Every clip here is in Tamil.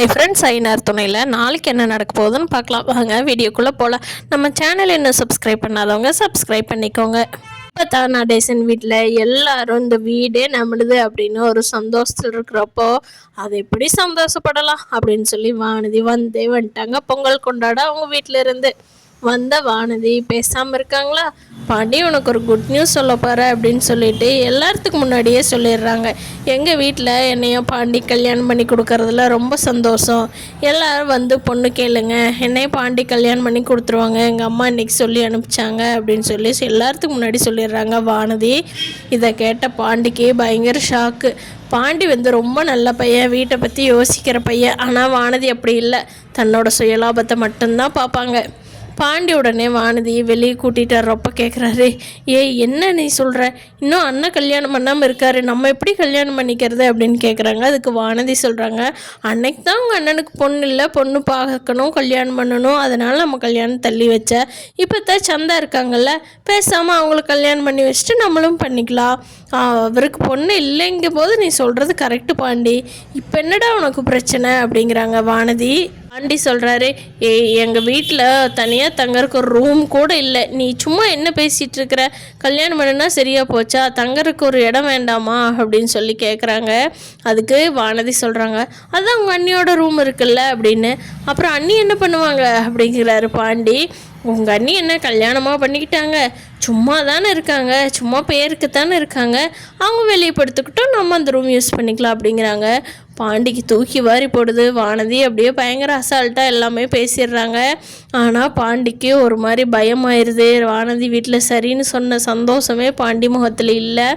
ஹை ஃப்ரெண்ட்ஸ், ஐநார் துணையில் நாளைக்கு என்ன நடக்க போகுதுன்னு பார்க்கலாம் வாங்க. வீடியோக்குள்ளே போகலாம். நம்ம சேனல் இன்னும் சப்ஸ்கிரைப் பண்ணாதவங்க சப்ஸ்கிரைப் பண்ணிக்கோங்க. இப்போ தான் நடேசன் வீட்டில் எல்லாரும் இந்த வீடே நம்மளுது அப்படின்னு ஒரு சந்தோஷத்தில் இருக்கிறப்போ அதை எப்படி சந்தோஷப்படலாம் அப்படின்னு சொல்லி வானதி வந்துட்டாங்க பொங்கல் கொண்டாட. அவங்க வீட்டில் இருந்து வந்த வானதி பேசாமல் இருக்காங்களா? பாண்டி, உனக்கு ஒரு குட் நியூஸ் சொல்ல போகிற அப்படின்னு சொல்லிட்டு எல்லாத்துக்கு முன்னாடியே சொல்லிடுறாங்க. எங்கள் வீட்டில் என்னையும் பாண்டி கல்யாணம் பண்ணி கொடுக்கறதுல ரொம்ப சந்தோஷம். எல்லோரும் வந்து பொண்ணு கேளுங்க, என்னையும் பாண்டி கல்யாணம் பண்ணி கொடுத்துருவாங்க, எங்கள் அம்மா இன்றைக்கி சொல்லி அனுப்பிச்சாங்க அப்படின்னு சொல்லி எல்லாத்துக்கு முன்னாடி சொல்லிடுறாங்க வானதி. இதை கேட்ட பாண்டிக்கு பயங்கர ஷாக்கு. பாண்டி வந்து ரொம்ப நல்ல பையன், வீட்டை பற்றி யோசிக்கிற பையன். ஆனால் வானதி அப்படி இல்லை, தன்னோட சுயலாபத்தை மட்டும்தான் பார்ப்பாங்க. பாண்டி உடனே வானதியை வெளியே கூட்டிகிட்டு வர்றப்ப கேட்குறாரு, என்ன நீ சொல்கிற? இன்னும் அண்ணன் கல்யாணம் பண்ணாமல் இருக்காரு, நம்ம எப்படி கல்யாணம் பண்ணிக்கிறது அப்படின்னு கேட்குறாங்க. அதுக்கு வானதி சொல்கிறாங்க, அன்னைக்கு தான் உங்கள் அண்ணனுக்கு பொண்ணு இல்லை, பொண்ணு பார்க்கணும், கல்யாணம் பண்ணணும், அதனால் நம்ம கல்யாணம் தள்ளி வச்ச. இப்போ தான் சந்தா இருக்காங்கல்ல, பேசாமல் அவங்களுக்கு கல்யாணம் பண்ணி வச்சுட்டு நம்மளும் பண்ணிக்கலாம். அவருக்கு பொண்ணு இல்லைங்கும் போது நீ சொல்கிறது கரெக்டு பாண்டி, இப்போ என்னடா உனக்கு பிரச்சனை அப்படிங்கிறாங்க வானதி. பாண்டி சொல்கிறாரு, எங்கள் வீட்டில் தனியாக தங்கறதுக்கு ஒரு ரூம் கூட இல்லை, நீ சும்மா என்ன பேசிகிட்டு இருக்கிற? கல்யாணம் பண்ணுனா சரியாக போச்சா? தங்கறதுக்கு ஒரு இடம் வேண்டாமா அப்படின்னு சொல்லி கேட்குறாங்க. அதுக்கு வானதி சொல்கிறாங்க, அதுதான் உங்கள் அண்ணியோட ரூம் இருக்குல்ல அப்படின்னு. அப்புறம் அண்ணி என்ன பண்ணுவாங்க அப்படிங்கிறாரு பாண்டி. உங்கள் அண்ணி என்ன கல்யாணமாக பண்ணிக்கிட்டாங்க? சும்மா தானே இருக்காங்க, சும்மா பேருக்கு தானே இருக்காங்க, அவங்க வெளியே படுத்துக்கிட்டோம், நம்ம அந்த ரூம் யூஸ் பண்ணிக்கலாம் அப்படிங்கிறாங்க. பாண்டிக்கு தூக்கி வாரி போடுது. வானதி அப்படியே பயங்கர அசால்ட்டாக எல்லாமே பேசிடுறாங்க. ஆனால் பாண்டிக்கு ஒரு மாதிரி பயமாயிருது. வானதி வீட்டில் சரின்னு சொன்ன சந்தோஷமே பாண்டி முகத்தில் இல்லை.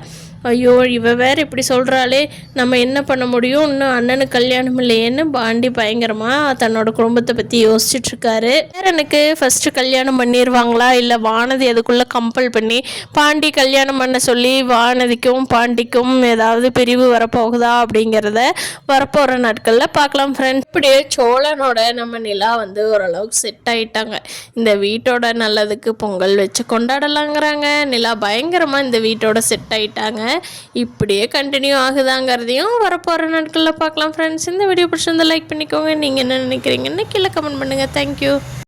ஐயோ, இவ வேறு இப்படி சொல்கிறாளே, நம்ம என்ன பண்ண முடியும்? இன்னும் அண்ணனுக்கு கல்யாணம் இல்லையேன்னு பாண்டி பயங்கரமாக தன்னோட குடும்பத்தை பற்றி யோசிச்சுட்ருக்காரு. வேறு எனக்கு ஃபஸ்ட்டு கல்யாணம் பண்ணிடுவாங்களா, இல்லை வானதி அதுக்குள்ளே கம்பல் பண்ணி பாண்டி கல்யாணம் பண்ண சொல்லி வானதிக்கும் பாண்டிக்கும் ஏதாவது பிரிவு வரப்போகுதா அப்படிங்கிறத வரப்போகிற நாட்களில் பார்க்கலாம் ஃப்ரெண்ட்ஸ். இப்படியே சோழனோட நம்ம நிலா வந்து ஓரளவுக்கு செட் ஆகிட்டாங்க. இந்த வீட்டோட நல்லதுக்கு பொங்கல் வச்சு கொண்டாடலாங்கிறாங்க. நிலா பயங்கரமாக இந்த வீட்டோட செட் ஆகிட்டாங்க. இப்படியே கண்டினியூ ஆகுதாங்கிறதையும் வரப்போகிற நாட்களில் பார்க்கலாம் ஃப்ரெண்ட்ஸ். இந்த வீடியோ பிடிச்சிருந்தா லைக் பண்ணிக்கோங்க. நீங்கள் என்ன நினைக்கிறீங்கன்னு கீழே கமெண்ட் பண்ணுங்கள். தேங்க்யூ.